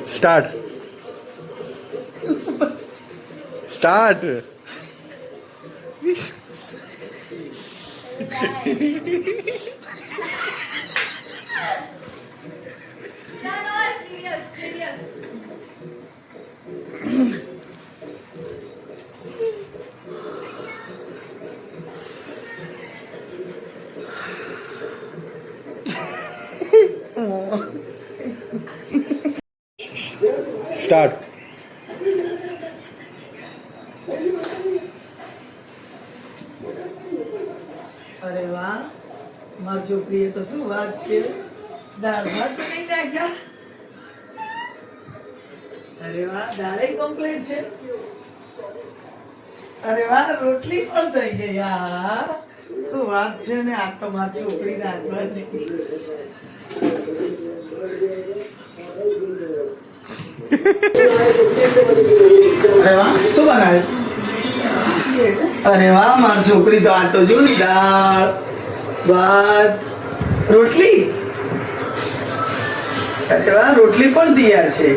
start start start અરે વાહ મારી છોકરીએ તો શું વાત છે દાળ ભાત તો નહીં નાખ્યા અરે વાહ દાળે કમ્પ્લીટ છે અરે વાહ રોટલી પણ થઈ ગઈ યાર શું વાત છે ને આ તો મારી છોકરી નાખવા છે અરે વાહ શું બનાવ્યું અરે વાહ મારી છોકરી તો આ તો જો ને દાળ ભાત રોટલી અરે વાહ રોટલી પણ તૈયાર છે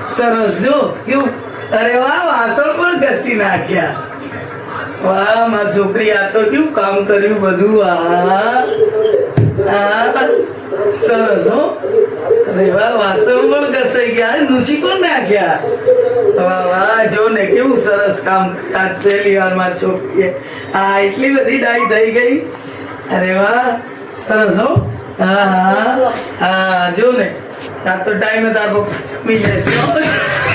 સરસ જો કેવું અરે વાહ વાસણ પણ ઘસી નાખ્યા વાહ મારી છોકરી આ તો કેવું કામ કર્યું બધું સરસ હો અરે વાહ વાસણ પણ ઘસાઈ ગયા નુસી પણ નાખ્યા વાહ વાહ જો ને કેવું સરસ કામ કર્યા પહેલી વાર મારી છોકરીએ એટલી બધી ડાઈ થઈ ગઈ અરે વાહ સરસ હો હા જો ને આ તો ટાઈમે તાર પપ્પા જમી જશે